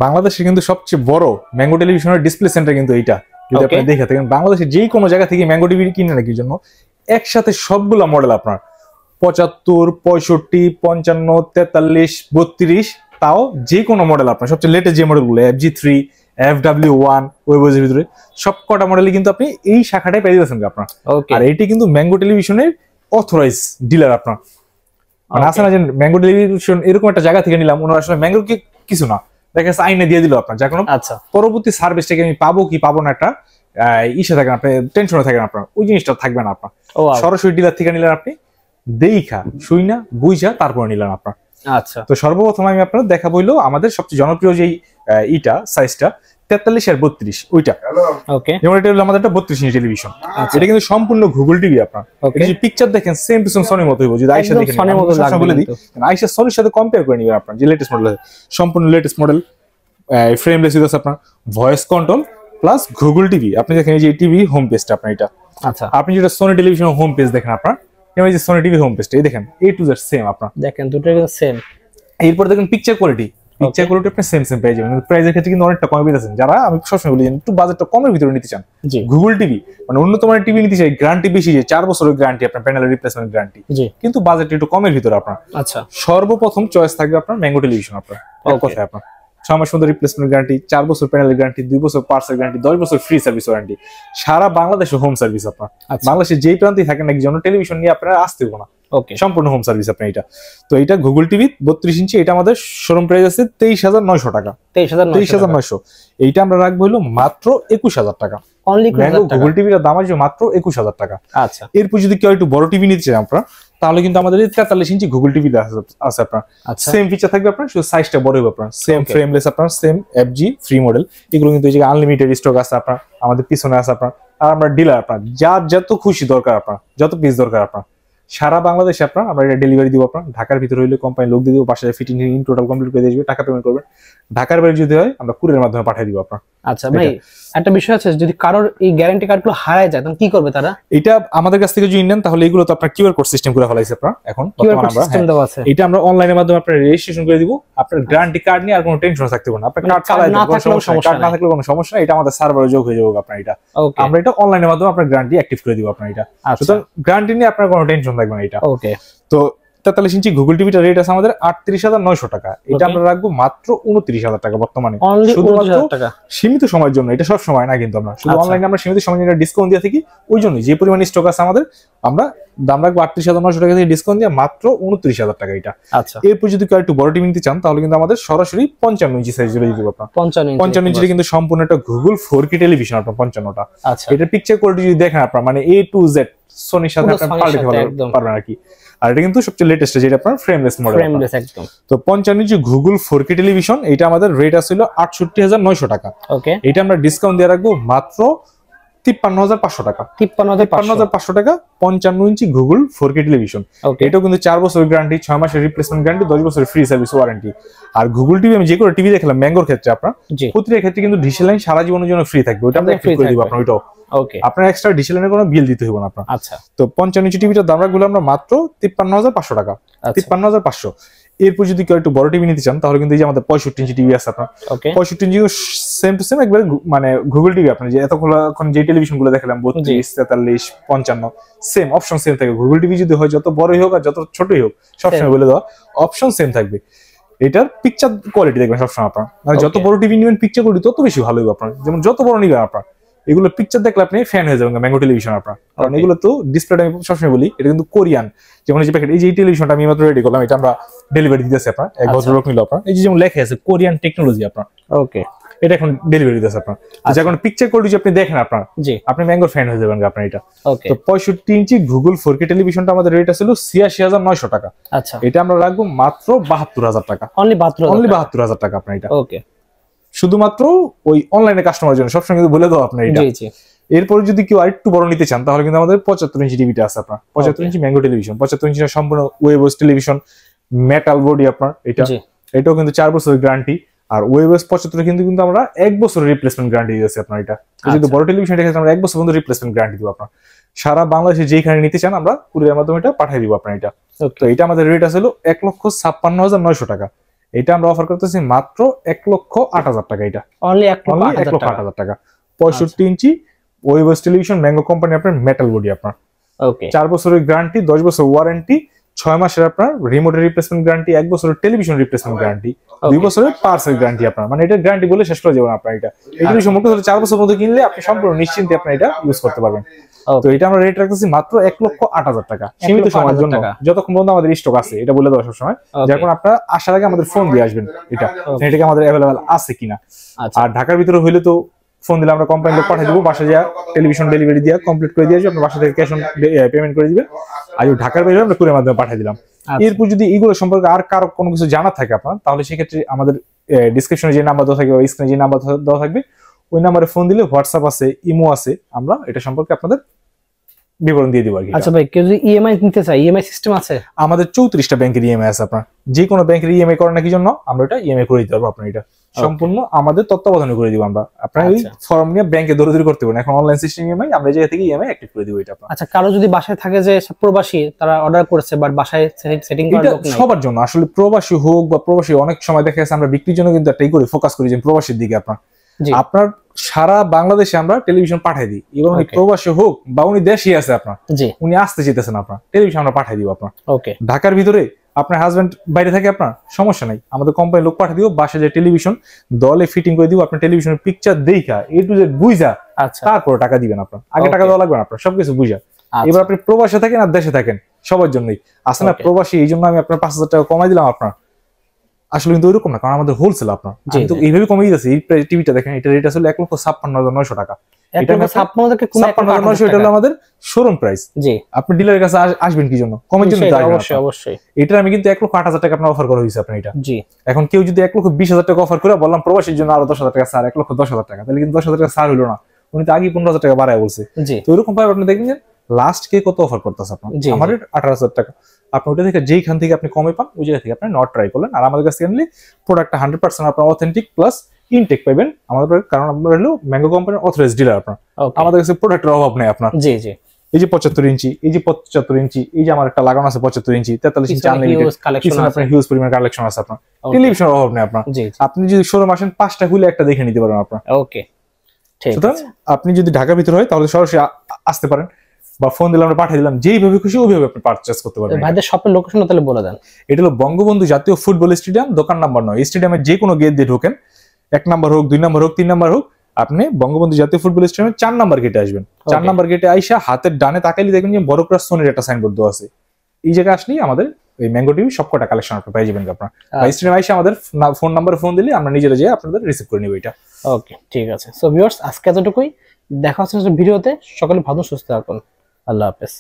বাংলাদেশে কিন্তু সবচেয়ে বড় ম্যাঙ্গো টেলিভিশনের ডিসপ্লে সেন্টার কিন্তু এইটা। যদি আপনি দেখে থাকেন বাংলাদেশের যে কোনো জায়গা থেকে ম্যাঙ্গো টিভি কিনে নাকি জন্য একসাথে সবগুলা মডেল আপনার 75, 65, 55, 43, 32, তাও যে কোনো মডেল আপনার সবচেয়ে লেটেস্ট যে মডেলগুলো FG3, FW1 ওয়েবওয়েজের ভিতরে সব কটা মডেলই কিন্তু আপনি এই শাখাটায় পেয়ে যাচ্ছেন আপনার। আর এইটি কিন্তু ম্যাঙ্গো টেলিভিশনের অথরাইজ ডিলার আপনার। মানে আসলে যে ম্যাঙ্গো টেলিভিশন এরকম একটা জায়গা থেকে নিলাম, ওনারা আসলে ম্যাঙ্গো কি কিছু না, দেখা যাচ্ছে আইনে দিয়ে দিল আপনার, যা কোনো পরবর্তী সার্ভিসটাকে আমি পাবো কি পাবো না একটা ইসে থাকেন, আপনি টেনশনে থাকেন, আপনার ওই জিনিসটা থাকবে না আপনার। সরাসরি ডিলার থেকে নিলেন আপনি, দেইখা শুই না বুঝা তারপরে নিলেন আপনার। আচ্ছা, তো সর্বপ্রথম আমি আপনার দেখা বললো আমাদের সবচেয়ে জনপ্রিয় যেই ইটা সাইজটা 43 আর 32 ওইটা। ওকে, যেমন এটা হলো আমাদের একটা 32 ইঞ্চি টেলিভিশন। এটা কিন্তু সম্পূর্ণ গুগল টিভি আপনার। এটা যে পিকচার দেখেন সেম টু সেম সনির মতোই, যদি আইসা দেখেন সনির মতো লাগবে বলে দিই, আইসা সনির সাথে কম্পেয়ার করে নিবেন আপনার। যে লেটেস্ট মডেল আছে, সম্পূর্ণ লেটেস্ট মডেল, ফ্রেমলেস ইউজ আপনার, voice control plus Google TV. আপনি দেখেন এই যে টিভি হোম পেজটা আপনার এটা। আচ্ছা, আপনি যেটা সোনি টেলিভিশন হোম পেজ দেখেন আপনার, এই যে সোনি টিভি হোম পেজটা এই দেখেন A to Z সেম আপনার, দেখেন দুটো সেম। এরপর দেখেন পিকচার কোয়ালিটি, পিকচার কোয়ালিটি আপনি সেম পেয়ে যাবেন, কিন্তু প্রাইসের ক্ষেত্রে কিন্তু অনেকটা কমে পেয়েছেন। যারা আমি সবসময় বলি একটু বাজেটটা কমের ভিতরে নিতে চান, গুগল টিভি মানে উন্নত মানের টিভি নিতে চাই, গ্যারান্টি বেশি, যে 4 বছরের গ্যারান্টি আপনার, প্যানেলের রিপ্লেসমেন্ট গ্যারান্টি, কিন্তু বাজেট একটু কমের ভিতরে আপনার। আচ্ছা, সর্বপ্রথম চয়েস থাকবে আপনার ম্যাঙ্গো টেলিভিশন আপনার। কথায় আপনার 6 মাস মধ্যে রিপ্লেসমেন্ট গ্যারান্টি, 4 বছর প্যানেলের গ্যারান্টি, 2 বছর পার্টসের গ্যারান্টি, 10 বছর ফ্রি সার্ভিস ওয়ারেন্টি, সারা বাংলাদেশে হোম সার্ভিস আপনার। বাংলাদেশের যেই প্রান্তেই থাকেন নাকি যেন টেলিভিশন নিয়ে আপনারা আসতে হবে না, সম্পূর্ণ হোম সার্ভিস আপনার এটা। তো এটা গুগল টিভি 32 ইঞ্চি, এটা আমাদের শোরুম প্রাইস আছে 23,900 টাকা। 23,900। এইটা আমরা রাখবো হলো মাত্র 21,000 টাকা। গুগল টিভির দাম আসবে মাত্র 21,000 টাকা। আচ্ছা, এরপর যদি কেউ একটু বড় টিভি নিতে চাই আপনার, তাহলে কিন্তু আমাদের 43 ইঞ্চি গুগল টিভি আছে আপনার। সেম ফিচার থাকবে আপনার, শুধু সাইজটা বড় হবে আপনার, সেম ফ্রেমলেস আপনার, সেম FG3 মডেল। এগুলো কিন্তু এই যে আনলিমিটেড স্টক আছে আপনার, আমাদের পিছনে আছে আপনার। আর আমরা ডিলার আপনার, যত খুশি দরকার আপনার, যত পিস দরকার আপনার, সারা বাংলাদেশে আপনার আমরা এটা ডেলিভারি দিব আপনার। ঢাকার ভিতরে হইলে কোম্পানি লোক দিয়ে দিব, বাসায় ফিটিং টোটাল কমপ্লিট করে দিয়ে টাকা পেমেন্ট করবেন। ঢাকার বাইরে যদি হয় আমরা কুরিয়ারের মাধ্যমে পাঠিয়ে দিব আপনার। আচ্ছা ভাই, একটা বিষয় আছে, যদি কারোর এই গ্যারান্টি কার্ডগুলো হারায় যায় তখন কি করবে তারা? এটা আমাদের কাছ থেকে যদি নেন তাহলে এগুলো তো আপনার কিউআর কোড সিস্টেম করে ফলাইছে আপনার। এখন এটা আমরা অনলাইনের মাধ্যমে আপনার রেজিস্ট্রেশন করে দিব। আপনার গ্যারান্টি কার্ড নিয়ে আর কোনো টেনশন থাকতে হবে না। আপনার কার্ড চালাতে কোনো সমস্যা নেই, কার্ড না থাকলে কোনো সমস্যা নেই, এটা আমাদের সার্ভারে যোগ হয়ে যাবে আপনার। এটা আমরা এটা অনলাইনের মাধ্যমে আপনার গ্যারান্টি অ্যাক্টিভ করে দিব আপনার। এটা সুতরাং গ্যারান্টি নিয়ে আপনার কোনো টেনশন থাকবে না। এটা ওকে। তো 43 ইঞ্চি গুগল টিভিটা রেট আছে আমাদের 38,900 টাকা। এটা আমরা রাখবো মাত্র 29,000 টাকা বর্তমানে, শুধুমাত্র সীমিত সময়ের জন্য। এটা সব সময় না কিন্তু, আমরা শুধু অনলাইনে আমরা সীমিত সময়ের জন্য ডিসকাউন্ট দিয়ে থাকি। ওই জন্যই যে পরিমাণ স্টক আছে আমাদের, আমরা দাম রাখবো 38,900 টাকা থেকে ডিসকাউন্ট দিয়ে মাত্র 29,000 টাকা এটা। আচ্ছা, এরপর যদি কেউ একটু বড় টিভি নিতে চান তাহলে কিন্তু আমাদের সরাসরি 55 ইঞ্চি সাইজ দিয়ে দিব আপনার। 55 ইঞ্চি কিন্তু সম্পূর্ণ একটা গুগল 4K টেলিভিশন আপনার 55টা। আচ্ছা, এটা পিকচার কোয়ালিটি যদি দেখেন আপনার, মানে A to Z সোনির সাথে আপনার পাল্টে পারবেন আর কি। আর এটা কিন্তু সবচেয়ে লেটেস্ট, যেটা আপনার ফ্রেমলেস মডেল, ফ্রেমলেস একদম। তো 55 ইঞ্চি গুগল 4K টেলিভিশন, এটা আমাদের রেট আছিল 68,900 টাকা। ওকে, এটা আমরা ডিসকাউন্ট দিয়ে রাখবো মাত্র 53,500 টাকা। 53,500 টাকা 55 ইঞ্চি গুগল 4K টেলিভিশন। এটাও কিন্তু 4 বছরের গ্যারান্টি, 6 মাসের রিপ্লেসমেন্ট গ্যারান্টি, 10 বছরের ফ্রি সার্ভিস ওয়ারেন্টি। আর গুগল টিভি আমি যে কোনো টিভি দেখলাম ম্যাঙ্গোর ক্ষেত্রে আপনার প্রতিটা ক্ষেত্রে কিন্তু ডিশ লাইন সারা জীবনের জন্য ফ্রি থাকবে, ওটা আমরা ফ্রি করে দিব আপনার। ওইটাও ওকে, আপনার এক্সট্রা ডিশ লাইনের কোনো বিল দিতে হবে না আপনার। আচ্ছা, তো 55 ইঞ্চি টিভিটার দাম রাখবো আমরা মাত্র 53,500 টাকা। 53,500। এরপর যদি কেউ একটু বড় টিভি নিতে চান তাহলে কিন্তু এই যে আমাদের 65 ইঞ্চি টিভি আছে আপনার। 65 ইঞ্চি সেম টু সেম একবারে মানে গুগল টিভি আপনার, যে এতক্ষণ যে টেলিভিশন গুলো দেখালাম 32, 43, 55 সেম অপশন সেম থাকবে। গুগল টিভি যদি হয় যত বড়ই হোক আর যত ছোটই হোক সবসময় বলে দেওয়া অপশন সেম থাকবে। এটার পিকচার কোয়ালিটি দেখবেন সবসময় আপনার, মানে যত বড় টিভি নেবেন পিকচার কোয়ালিটি তত বেশি ভালো হবে আপনার। যেমন যত বড় নিবেন আপনার, এগুলো পিকচার দেখলে আপনি ফ্যান হয়ে যাবেন ম্যাঙ্গো টেলিভিশন আপনার। কারণ এগুলো তো ডিসপ্লেটা আমি সবসময় বলি এটা কিন্তু কোরিয়ান। যেমন এই যে প্যাকেট, এই যে টেলিভিশনটা আমি মাত্র রেডি করলাম, এটা আমরা ডেলিভারি দিতেছি আপনার। এক ভদ্রলোক নিল আপনার, এই যে যেমন লেখা আছে কোরিয়ান টেকনোলজি আপনার। ওকে, এটা এখন ডেলিভারি দিতেছে আপনার। যখন পিকচার কোয়ালিটি আপনি দেখেন আপনার, আপনি ম্যাঙ্গোর ফ্যান হয়ে যাবেন আপনার এটা। তো 65 ইঞ্চি গুগল 4K টেলিভিশনটা আমাদের রেট ছিল 86,900 টাকা। আচ্ছা, এটা আমরা রাখবো মাত্র 72,000 টাকা। অনলি 72,000 টাকা আপনার এটা। ওকে, শুধুমাত্র ওই অনলাইনে কাস্টমার জন্য সবসময় কিন্তু বলে দাও আপনার এটা। এরপরে যদি কেউ আরেকটু বড় নিতে চান তাহলে কিন্তু আমাদের 75 ইঞ্চি টিভিটা আছে আপনার। 75 ইঞ্চি ম্যাঙ্গো টেলিভিশন, 75 ইঞ্চি সম্পূর্ণ ওয়েবস টেলিভিশন, মেটাল বডি আপনার এটা। এটাও কিন্তু 4 বছরের গ্যারান্টি। আর ওয়েবস 75 কিন্তু আমরা 1 বছরের রিপ্লেসমেন্ট গ্যারান্টি দিয়েছি আপনার এটা। যদি বড় টেলিভিশন দেখেন আমরা 1 বছর পর্যন্ত রিপ্লেসমেন্ট গ্যারান্টি দিব আপনার। সারা বাংলাদেশে যেখানে নিতে চান আমরা কুরিয়ারের মাধ্যমে এটা পাঠিয়ে দিব আপনার এটা। তো এটা আমাদের রেট আছে 1,56,900 টাকা। এটা আমরা অফার করতেছি মাত্র 1,08,000 টাকা। এটা অনলি 1,08,000 টাকা। 65 ইঞ্চি ওয়েবস টেলিভিশন, ম্যাঙ্গো কোম্পানি, আপনার মেটাল বডি, আপনার ওকে 4 বছরের গ্যারান্টি, 10 বছর ওয়ারেন্টি, 6 মাসের আপনার রিমোটের রিপ্লেসমেন্ট গ্যারান্টি, 1 বছরের টেলিভিশন রিপ্লেসমেন্ট গ্যারান্টি, 2 বছরের পার্সেল গ্যারান্টি আপনার। মানে এটা গ্যারান্টি বলে শেষ করে যাবেন আপনার। এটা টেলিভিশন মোট 4 বছর মধ্যে কিনলে আপনি সম্পূর্ণ নিশ্চিন্তে আপনি এটা ইউজ করতে পারবেন। তো এটা আমরা রেট রাখতেছি মাত্র 1,08,000 টাকা, সীমিত সময়ের জন্য, যতক্ষণ পর্যন্ত আমাদের স্টক আছে এটা বলে দেওয়া সবসময়। যখন আপনারা আসার আগে আমাদের ফোন দিয়ে আসবেন এটাকে আমাদের অ্যাভেলেবেল আছে কিনা। আর ঢাকার ভিতরে হইলে তো ফোন দিলে আমরা কোম্পানি লোক পাঠিয়ে দেবো, বাসা যা টেলিভিশন ডেলিভারি দিয়ে কমপ্লিট করে দিয়ে আসবে, আপনার বাসা থেকে ক্যাশ অন পেমেন্ট করে দিবেন। আর ঢাকার বাইরে আমরা কুরিয়ার মাধ্যমে পাঠিয়ে দিলাম। এরপর যদি এইগুলো সম্পর্কে আর কারো কোনো কিছু জানা থাকে আপনার, তাহলে সেক্ষেত্রে আমাদের ডিসক্রিপশনে যে নাম্বার দেওয়া থাকবে বা স্ক্রিনে যে নাম্বার দেওয়া থাকবে ওই নাম্বারে ফোন দিলে হোয়াটসঅ্যাপ আছে, ইমো আছে, আমরা এটা সম্পর্কে আপনাদের বিবরণ দিয়ে দিব আর কি। আচ্ছা ভাই, কেউ যদি ইএমআই নিতে চায়, ইএমআই সিস্টেম আছে? আমাদের 34টা ব্যাংকের ইএমআই আছে। আপনার যে কোনো ব্যাংকের ইএমআই করেন না কি জন্য, আমরা এটা ইএমআই করে দিতে পারবো। আপনার এটা সম্পূর্ণ আমাদের তত্ত্বাবধানে করে দিব আমরা। আপনার এই ফর্ম নিয়ে ব্যাংকে দৌড়াদৌড়ি করতে পারেন, এখন অনলাইন সিস্টেম ইএমআই, আমরা এই জায়গা থেকে ইএমআই অ্যাক্টিভ করে দিব এটা। আচ্ছা, কারো যদি বাসায় থাকে যে প্রবাসী, তারা অর্ডার করেছে বাট বাসায় সেটিং করার লোক নাই, সবার জন্য আসলে প্রবাসী হোক বা প্রবাসী, অনেক সময় দেখা যাচ্ছে আমরা বিক্রির জন্য কিন্তু একটাই করে ফোকাস করি যে প্রবাসীর দিকে। আপনার সারা বাংলাদেশে আমরা টেলিভিশন পাঠাই দিই, এবং প্রবাসী হোক বা উনি দেশে আছে আপনার, উনি আসতে চাইতেছেন আপনার, টেলিভিশন আমরা পাঠাই দিব আপনার। ঢাকার ভিতরে আপনার হাজবেন্ড বাইরে থাকে, আপনার সমস্যা নাই, আমাদের কোম্পানির লোক পাঠিয়ে দিব, বাসায় যে টেলিভিশন দলে ফিটিং করে দিব, আপনার টেলিভিশনের পিকচার দেখা A to Z বুঝা তারপর টাকা দিবেন। আপনার আগে টাকা দেওয়া লাগবে না, আপনার সবকিছু বুঝা। এবার আপনি প্রবাসে থাকেন আর দেশে থাকেন, সবার জন্যই আছে না প্রবাসী, এই জন্য আমি আপনার 5,000 টাকা কমাই দিলাম। আপনার আসলে কিন্তু ওইরকম না, কারণ আমাদের হোলসেল। আপনার কিন্তু এইভাবে কমে দিতেছে। এই টিভিটা দেখেন, এটা রেট আসলে 1,56,900 টাকা। এটা 56,900 এটা হলো আমাদের শোরুম প্রাইস। আপনি ডিলারের কাছে আসবেন কি জন্য? কমের জন্য। অবশ্যই এটা আমি কিন্তু 1,08,000 টাকা আপনার অফার করা হয়েছে আপনার এটা। এখন কেউ যদি 1,20,000 টাকা অফার করে, বললাম প্রবাসীর জন্য আরো 10,000 টাকা ছাড়, 1,10,000 টাকা, তাহলে কিন্তু 10,000 টাকা ছাড় হলো না, উনি তো আগে 15,000 টাকা বাড়ায় বলছে। তো ওইরকম ভাবে আপনি দেখবেন লাস্ট কে কত অফার করতেছে আপনার, আমাদের 18,000 টাকা। আপনি ওটা থেকে যেইখান থেকে আপনি কমে পান ওই জায়গা থেকে আপনি নট ট্রাই করলেন। আর আমাদের কাছে আনলে প্রোডাক্টটা 100% আপনার অথেন্টিক প্লাস ইনটেক পাবেন আমাদের, কারণ আমরা হলো ম্যাঙ্গো কোম্পানির অথরাইজড ডিলার। আপনার আমাদের কাছে প্রোডাক্টের অভাব নেই আপনার। এই যে 75 ইঞ্চি, এই যে 75 ইঞ্চি, এই যে আমার একটা লাগানো আছে 75 ইঞ্চি, 43 ইঞ্চি আনলিমিটেড কালেকশন, আপনার হিউজ পরিমাণ কালেকশন আছে। আপনার টেলিভিশনের অভাব নেই আপনার। আপনি যদি শোরুম আসেন 5টা খুলে একটা দেখে নিতে পারেন আপনার। ওকে, ঠিক আছে। আপনি যদি ঢাকার ভিতরে হয় তাহলে সরাসরি আসতে পারেন, বা ফোন দিলাম আমরা পাঠিয়ে দিলাম, যেইভাবে খুশি ওইভাবে আপনি পারচেজ করতে পারবেন। ভাইদের শপের লোকেশন তাহলে বলে দেন। এটা হলো বঙ্গবন্ধু জাতীয় ফুটবল স্টেডিয়াম, দোকান নাম্বার 9। স্টেডিয়ামের যে কোনো গেট দিয়ে ঢোকেন, 1 নাম্বার হোক, 2 নাম্বার হোক, 3 নাম্বার হোক, আপনি বঙ্গবন্ধু জাতীয় ফুটবল স্টেডিয়ামের 4 নাম্বার গেটে আসবেন। 4 নাম্বার গেটে আইসা হাতের ডানে তাকাইলে দেখবেন যে বড় করে সোনির একটা সাইনবোর্ড দেওয়া আছে। এই জায়গায় আসলেই আমাদের এই ম্যাঙ্গো টিভি সবকটা কালেকশন আপনি পেয়ে যাবেন। আপনার স্টেডিয়ামে আইসা আমাদের ফোন নাম্বারে ফোন দিলে আমরা নিজেরা যেয়ে আপনাদের রিসিভ করে নিব এটা। ওকে, ঠিক আছে। সো ভিউয়ার্স, আজকে এতটুকুই, দেখা হচ্ছে ভিডিওতে। সকলে ভালো সুস্থ থাকুন, আল্লাহ হাফেজ।